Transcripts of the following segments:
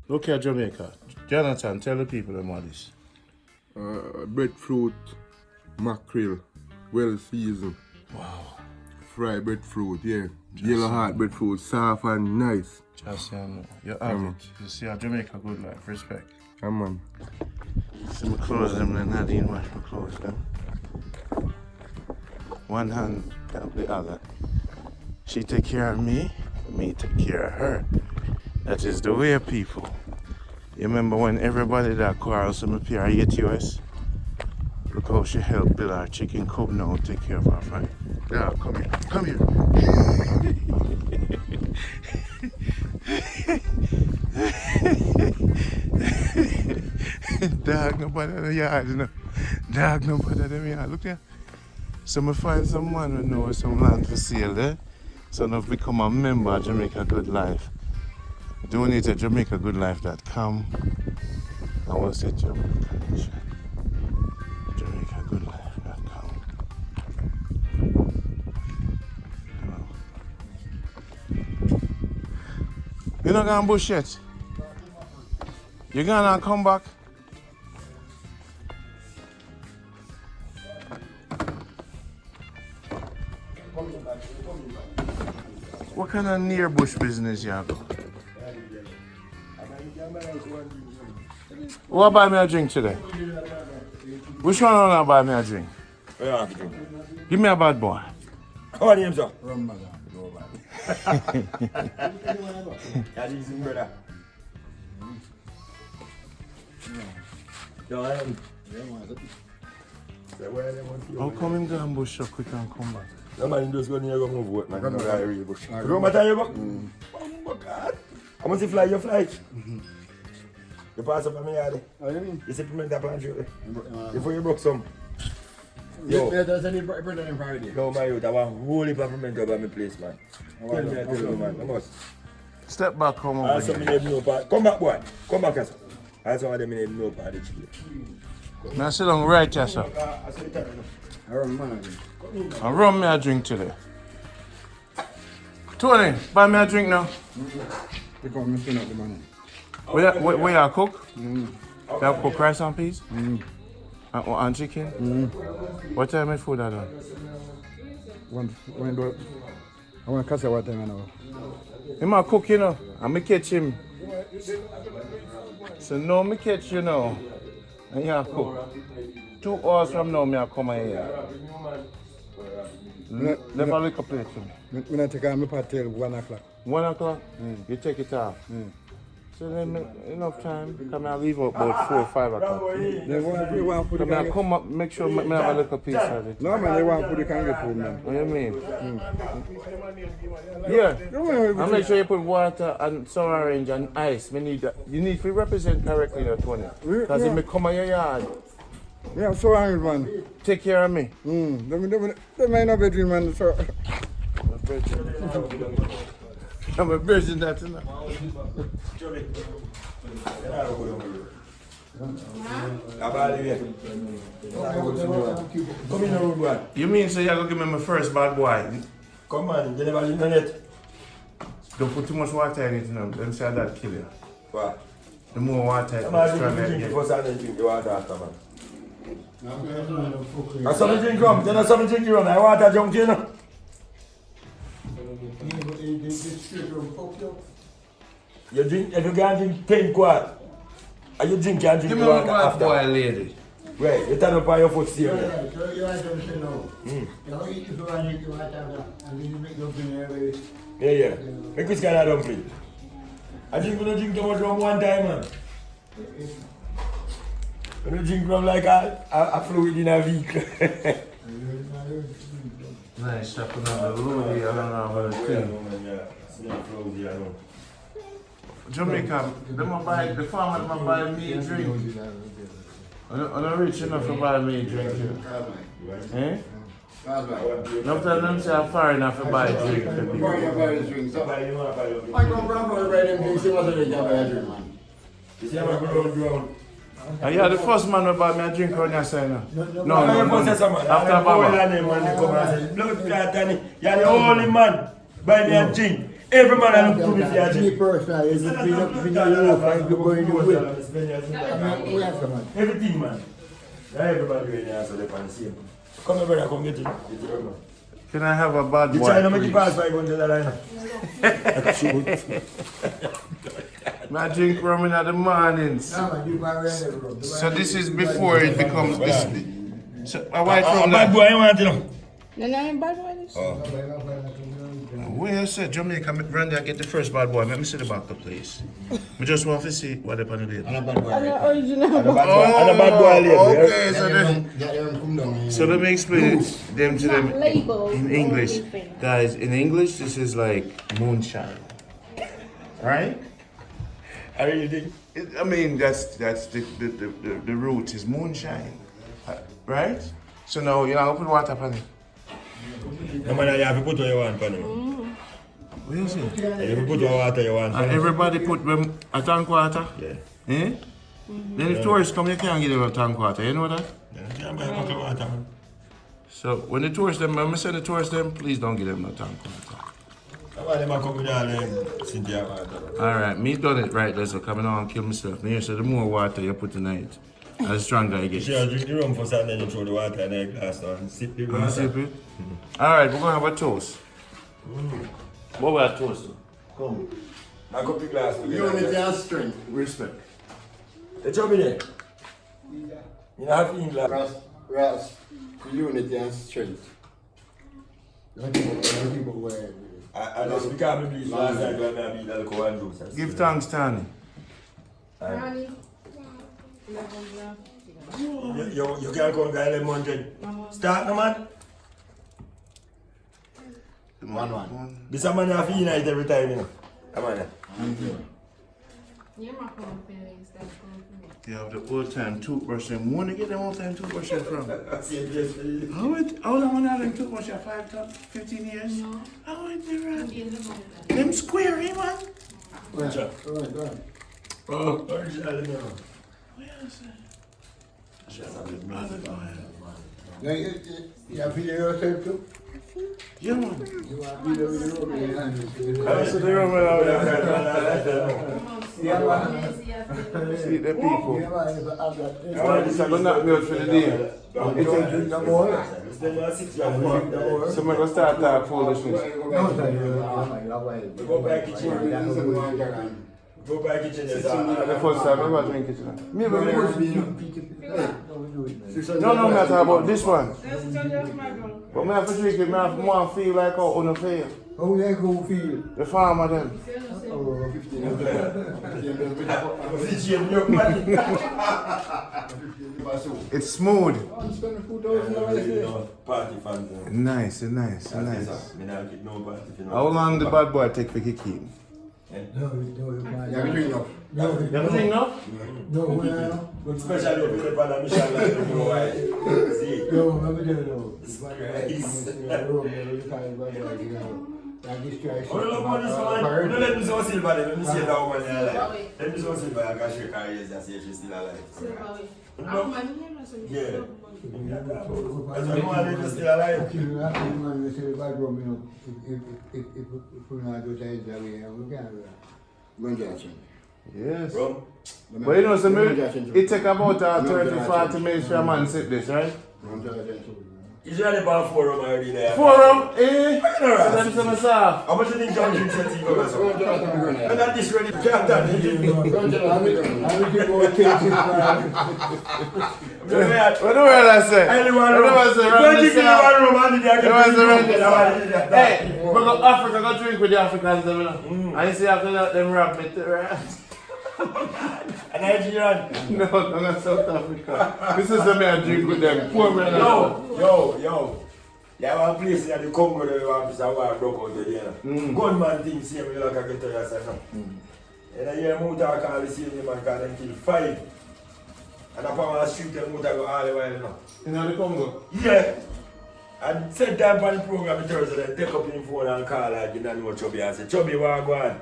Look at Jamaica. Jonathan, tell the people about this. Breadfruit, mackerel, well seasoned. Wow. Fried breadfruit, yeah. Yellow heart breadfruit, soft and nice. Just you have it. You see a Jamaica Good Life. Respect. Come on. See my clothes them then I didn't wash my clothes them. One hand help the other. She take care of me take care of her. That is the way, people. You remember when everybody that quarrels with me PR8US? Look how she helped build our chicken coop now, take care of our family. Yeah, come here. Come here. Dog, nobody in the yard, you know. Dog, nobody in the yard. Look there. So I find someone who knows some land for sale there. So now become a member of Jamaica Good Life. Donate at JamaicaGoodLife.com. I will set you up with the connection. JamaicaGoodLife.com. You're not gonna bush yet? You're gonna come back? What kind of near bush business you have? Who buy me a drink today? Which one wanna buy me a drink? Yeah. Give me a bad boy. How are you, sir? Rum, man. That is him, brother. Yo, I am. How come him go and bush so quick and come back? No man, just go near go vote, man. No guy real bush. You know what time you go? Oh God. How much you fly? You fly? You pass up on me yard. You see piment up on you. Before you broke some. Yo. No man, you have a whole heap of piment up on my place, man. Tell me, I tell you, man. I must. Step back, come I over saw me here. name no part. Come back, boy. Come back, sir. I saw them name no part. Now sit down right here, sir. And run me a drink today. Tony, buy me a drink now. Where you cook? You have cook rice and peas? And chicken? What time is food I done? I want to catch what time now. He might cook, you know, and me catch him. So now me catch you now, and you cook. 2 hours from now, me come here. Never look a plate to me. When I take out my part till 1 o'clock. 1 o'clock, you take it off. So then enough time, come and leave out about 4 or 5 o'clock. They want food. Come and come up, make sure me have a little piece of it. No man, they want food, you can't get food, man. What do you mean? Yeah. And make sure you put water and sour orange and ice. We need that. You need to represent correctly, you know, Tony. Because if me come in your yard, Yeah, I'm so angry, man. take care of me. They might not be dreaming, man. So. I'm a virgin that tonight. Come in the room, boy. You mean so you're going to give me my first bad boy? Come on, you never leave on it. Don't put too much water in it now. Them say that kill you. What? The more water, Come the on, stronger drink it it gets. first and then drink the water after, man. That's something drink rum. Then that's something drink rum. I want a junk, you know. You drink, if you can't drink 10 quart, and you drink, can't drink Give the me water one bad after. boy, lady. Right, you turn up on your foot still. Yeah, yeah. Make this kind of dumpling. I think we don't drink too much rum one time, man. We don't drink rum like a fluid in a vehicle. Nice, stop another road here. I don't know about the thing. Jamaica, the farmer might buy me a drink. I'm not rich enough to buy me a drink. Eh? Not tell them say I'm far enough to buy a drink. I come from a red and she wasn't a drink, man. You see how I go round? Yeah, the first man who buy me a drink on your side now. No. After Baba. Baba. You're the only man buy me a drink. Every man I look to me for Me Jim. personally, it's been up in the roof and you go in the way. Everything, man. Everybody in here, so they can see him. Come here, brother, come get it. Get it, man. Can I have a bad You boy? try to make it please? pass $500. I drink rum in the mornings. No, man, you can rent it, bro. So this is before it becomes this. So a white Oh, from bad that. boy, you want to know? No, no, bad one. Where you said Jamaica, Randy, I get the first bad boy. Let me see the back of place. I just want to see what they're going to do. I'm the original. And a bad boy later. Okay, so let me explain them to them Label. in English. Guys, in English, this is like moonshine. Right? I really think. I mean, that's the root is moonshine. Right? So now, you know, put water on it. No man, you have to put what you want, Panama. What you say? You have to put what water you want. And everybody put them a tank water? Yeah. Eh? Then if tourists come, you can't give them a tank water. You know that? Yeah, you can't buy a bottle of water, man. So when the tourists them, when I send the tourists them, please don't give them no tank water. That's why they might come with all them Cynthia water. Alright, me done it right there, so coming on and kill myself. Now, so the more water you put in it, the stronger it You gets. should drink the rum first and then you throw the water in the glass down and sip the You water. sip it? Alright, we're gonna have a toast. What we have toast? Come. Knock up the glass. Unity and strength. Respect. The job in there. You have to eat glass. Ras. Unity and strength. I just become a please last night when I beat alcohol and juice. Give thanks, Tani. You can't go and get 1100. Start no man. 1-1. This a man have to unite every time, you know. Come on now. You have the old time toothbrush them. Wanna get them old time toothbrush them from? Same place for you. How long have them toothbrush for 15 years? No. How is they run? Them square, eh, man? Which one? Oh, original, you know. Where is it? You have to hear yourself too? Yeah, man. You want to be there with the road in your hand. So they run out there. Yeah, man. See the people. Yeah, man, if I have that. This is going to knock me out for the day. It's a drink no more. Spend your 6 grand. Drink no more. So I'm going to start talk foolishness. No, sir, you're Go back kitchen. Go back kitchen. The first time I ever drink it. Me, but me. No, I'm not talking about this one. But I have to drink it, I want to feel like how I feel. How they go feel? The farmer them. Oh, 15. It's smooth. Party fans. Nice. Me not get no party for no. How long the bad boy take for kick him? No, you can't. Yeah, we drink up. No, You have seen enough? no, Good special if you live on a mission like you know why. See? no, never do no. It's Like this guy. Oh, look, man, this one. No, let me see what Silva there. Let me see that woman there alive. Let me see what Silva. I can shake her ears and see if she's still alive. Yeah. That's why I want if she's still alive. If we're not good days that we have, we can't do that. Moonshine. Yes. Bro, But you know, so it take about 30-40 minutes for a man sit this, right? he's really about 4 rum already there. 4 rum, eh? So them some soft. How much do you think John drinks when he goes? And that this ready to count that. I will keep on taking What do I say? Anyone What do I say? Run you this give me out. 1 rum, and I You want to run this out? can Hey, we go Africa, go drink with the Africans, them, you know. And you see after that, them rap me to right? And Nigerian. No, not South Africa. This is the me I drink with them. Poor man. Yo. Yeah, one place in the Congo where you have to war broke out there. Gunman thing same way like I get to your son. And I hear Muta call the same man call them kill 5. And upon my street them Muta go all the way now. You know the Congo? Yeah. And same time on the program Thursday, they take up him phone and call like you don't know Chubby and say, Chubby, what go on?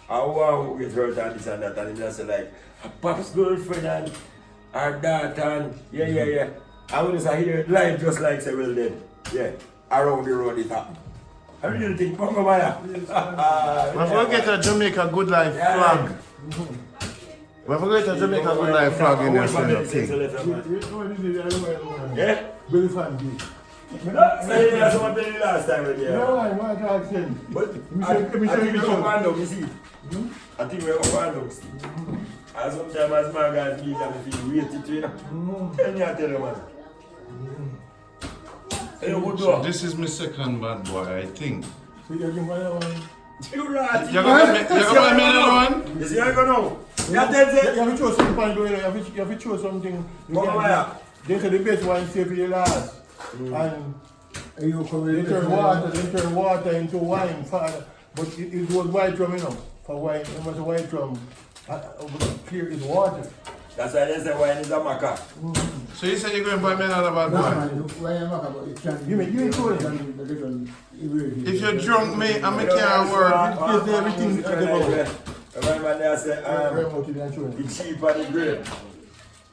I want to get hurt and this and that, and he just say like, a pop's girlfriend and her daughter and yeah. I want to say here live just like say well then. Yeah. Around the road it happen. I really think, Pongo Maya. We're going to get a Jamaica Good Life flag. We're going to get a Jamaica Good Life flag in your son of thing. Yeah? Very fun. Say that's what I did last time with you. No, I want to ask him. But I think we're up you see. I think we're up and down. And sometimes as my guys meet and we feel weighted to you. Tell me I tell you, man. Hey, you good So dog. this is my second bad boy, I think. So you're going to one. You right. You're gonna make another one? You see how you go now? You tell You them. have to choose something, you have to choose something. Come on, Maya. They say the best one stay for the last. And they turn water into wine. But it was white rum, you know. For wine, it was a white rum. Clear is water. That's why they say wine is a maca. So you said you're going to buy me another bad boy? You ain't told him. If you're drunk, me, I can't work. It's everything at the boat. Remember they say, The the cheap and the great.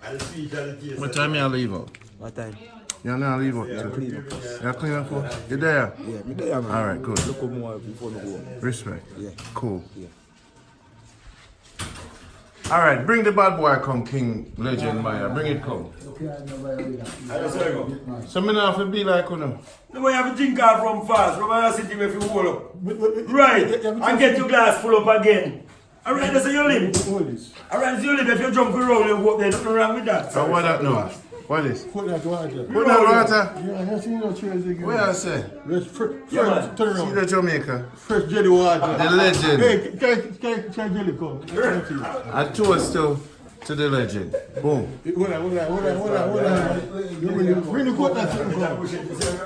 And the sweet and the taste. What time you leave out? What time? You're not leave out? Clean up. You're clean up? You there? Yeah, me there, man. Alright, good. Look more before we go. Respect. Yeah. Cool. Yeah. Alright, bring the bad boy come, King Legend Maya. Bring it come. And that's where you go. So me not have to be like you know. No, but you have to drink out from fast. From a city where you hold up. Right. And get your glass full up again. Alright, that's how you live. Alright, so you live. If you jump around, you go up there. Nothing wrong with that. So what that no? What is? Put that water. Put that water? Yeah, I have seen no chairs again. Where I say? First, Yeah, man. turn See around. the Jamaica. First jelly water. The legend. Hey, can jelly come? I toast to the legend. Boom. Hold on. Bring the coat that thing come.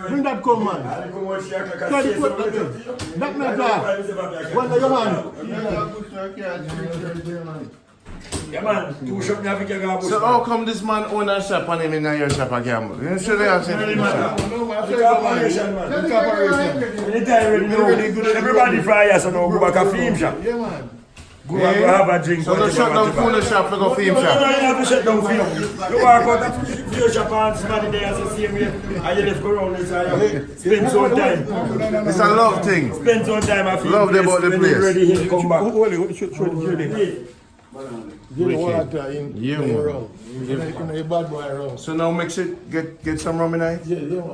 Bring that come, man. Try the coat that thing. That not that. One of your hand. Yeah, man. Two shop now, we can go. So how come this man own a shop and him in your shop again? You should have said in the shop. Corporation, man. Anytime ready now. Everybody fry us and now go back a film shop. Yeah, man. Go and go have a drink. So don't shut down phone shop for go film No, shop. you have to shut down film. You walk out of your shop and somebody there as the same way. And you left go around inside. Spend some time. It's a love thing. Spend some time at film Love place. about the When place. you're ready, he'll come back. Hold it, show the jelly. Jelly water in Yeah, the man. rum. In the bad boy rum. So now mix it, get some rum in it. Yeah, man.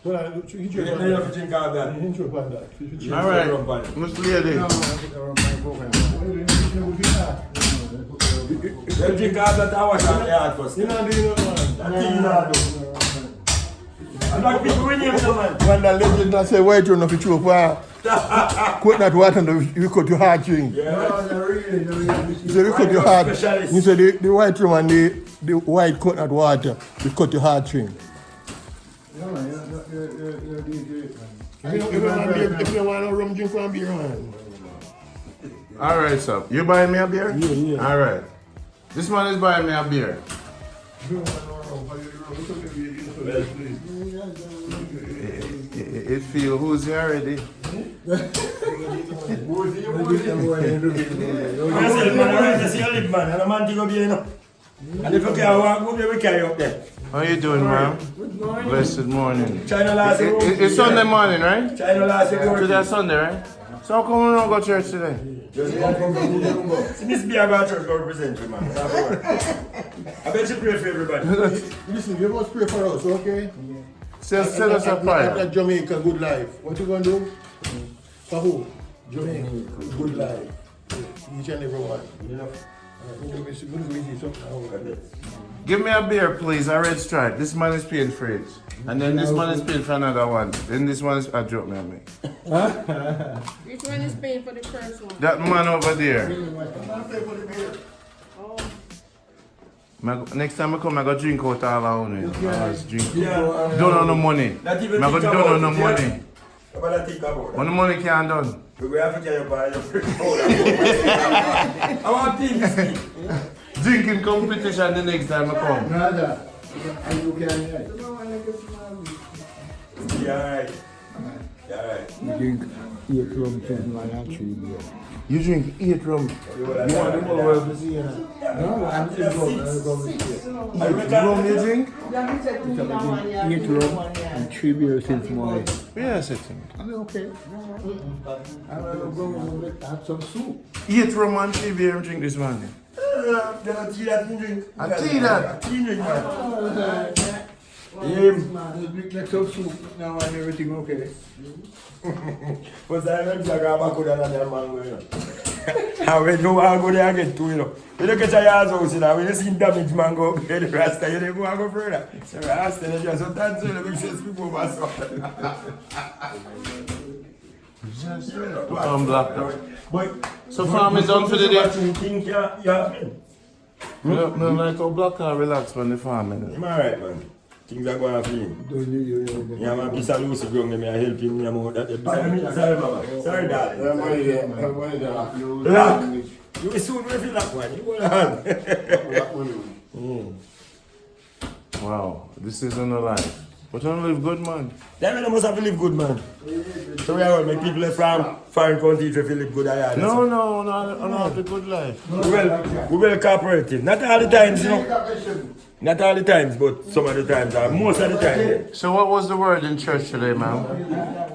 Well, he You drink don't on have that. to drink all that. He drink on that. Alright, Miss Lady. You drink all that, I wash out the heart first. You know, do you know, man? That thing you know do. And black people with him, man. When the legend that say white run off the choke, cut that water and you cut your heart string. Yeah. So you cut your heart. Specialist. You say the white rum and the white cut that water, you cut your heart string. If you want a rum drink, one beer, man. Alright, sir. You buying me a beer? Yeah. Alright. This man is buying me a beer. It feel who's here already. I said, man, alright, I see you live, man. And a man to go be, you know. And if you can't walk, go there, we carry you up there. How you doing, ma'am? Blessed morning. China last year. It's Sunday morning, right? China last year. Today Sunday, right? So how come we don't go to church today? Just one from See, Miss B, I got church to represent you, man. I bet you pray for everybody. Listen, you must pray for us, okay? Send us a prayer. At Jamaica Good Life. What you gonna do? For who? Jamaica Good Life. Each and every one. You know? Give me a beer, please, a red stripe. This man is paying for it. And then this man is paying for another one. Then this one is a joke, man. Which one is paying for the first one? That man over there. Oh, Next time I come, I go drink out all our own. Drink. Yeah. Don't have no money. Not I even go think don't about have no it, money. yeah. What I think about When the money can't done. We have to get your buy your I want things. Drinking competition the next time I come. Yeah, right. Yeah, right. You drink 8 rum. You want the more to see, Rum you drink? 8 rum. And 3 beers since morning. Yeah, sitting. I'm okay. I'm going to have some soup. Eat rum and 3 beer and drink this morning. Then a tea that you drink. A tea that? Tea drink, man. Just drink like some soup now and everything okay. First time I'm going to go down there, mango, you know. And when you want to go there and get to, you know. You don't get to your house, you know. When you see damage mango, you the Rasta, you don't go and go further. So Rasta, you just sometimes you know, make sense people over so. Black. But So farm is done for the day. Think, yeah. No, like how black car relax when the farming. I'm alright, man. Things are going fine. Yeah, man, piece of Lucy ground, me I help him more. Sorry, mama. Sorry, darling. Lock. You will soon feel that one. You go on. Wow, this is on the life. But I don't live good, man. Them must have to live good, man. So we are all make people from foreign countries to live good. No, I don't have the good life. We well cooperative. Not all the times, you know. Not all the times, but some of the times, most of the time. So what was the word in church today, ma'am?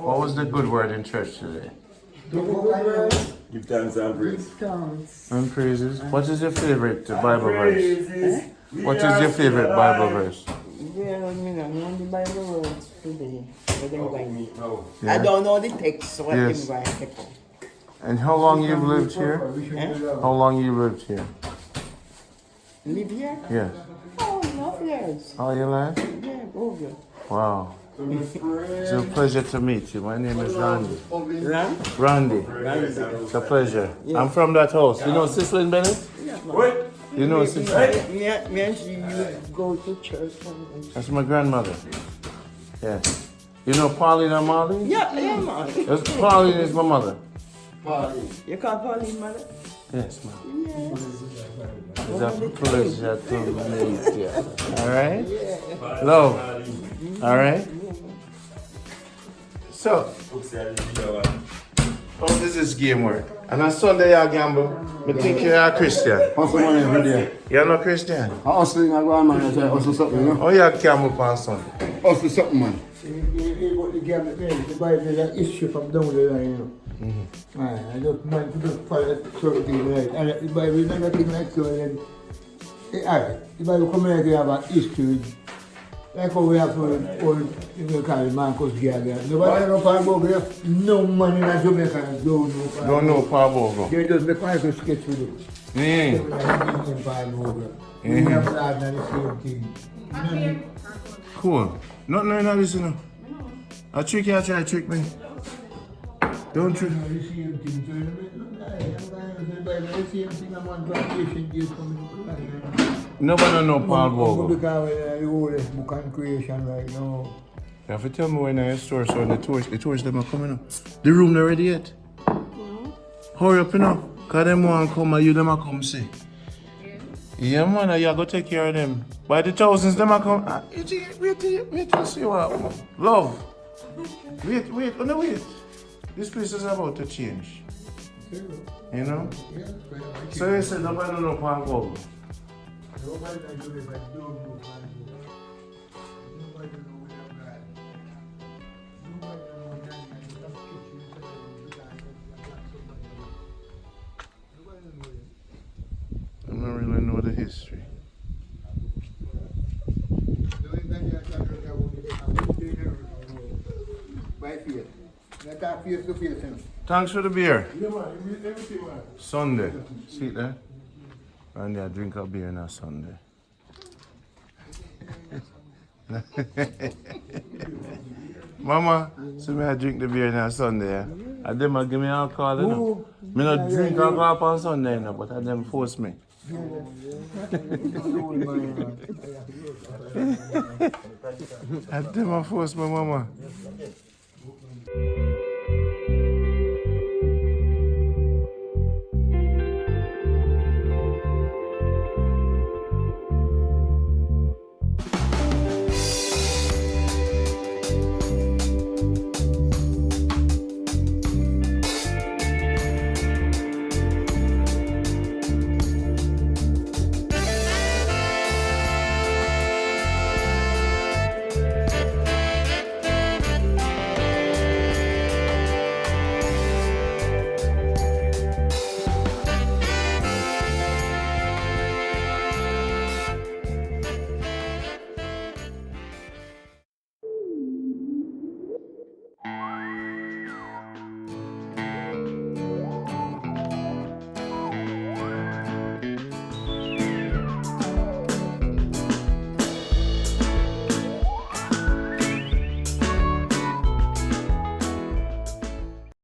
What was the good word in church today? Give thanks and praise. And praises. What is your favorite Bible verse? What is your favorite Bible verse? Yeah, I mean, I know the Bible words today. What them going to Yeah. I don't know the text, so what Yes. them going to take. And how long you've lived here? How long you lived here? Live here? Yes. Oh, enough years. All your life? Yeah, over. Wow. It's a pleasure to meet you. My name is Randy. Ram? Randy. It's a pleasure. I'm from that house. You know Cicely Bennett? What? You know Cicely? Me and she used to go to church. That's my grandmother. Yeah. You know Pauline and Marlene? Yeah, man. Pauline is my mother. You call Pauline mother? Yes, ma'am. Yeah. It's a pleasure to meet you. All right? Love. All right? So, how does this game work? And on Sunday you gamble. I think you're a Christian. Hustle money every day. You're not Christian. I hustle in a grandman, I say hustle something, you know? Oh, you gamble on Sunday. Hustle something, man. The Bible is an issue from down the line, you know. I just man to just follow certain things, right? And the Bible is not a thing like so, then, alright, the Bible come like we have a history. Like how we have for old, you call it Marcus Garvey. Nobody know Paul Bogle. No man in Jamaica don't know Paul. Don't know Paul Bogle. They just make like a sketch with it. Paul Bogle. We have that and the same thing. Cool. Nothing like this, you know. A trick you try to trick me. Don't trick. The same thing. The same thing. I'm on plantation days coming. Nobody know Paul Bogle. Because the oldest book on creation right now. You have to tell me when I store so the tourists them are coming up. The room not ready yet. Hurry up, you know. Cause them want come and you them are come see. Yeah man, you go take care of them. By the thousands them are come. Wait till see what happen. Love. Wait, no wait. This place is about to change. You know? So you said nobody don't know Paul Bogle. Nobody can do it, but don't know Paul Bogle. Nobody know where God. Nobody know that I don't really know the history. By faith. Let our faith to faith him. Thanks for the beer. Yeah, man, everything, man. Sunday. See there? And I drink a beer on a Sunday. Mama, see me I drink the beer on a Sunday. And them give me alcohol, you know. Me not drink alcohol on Sunday, you know, but them force me. And them force my mama.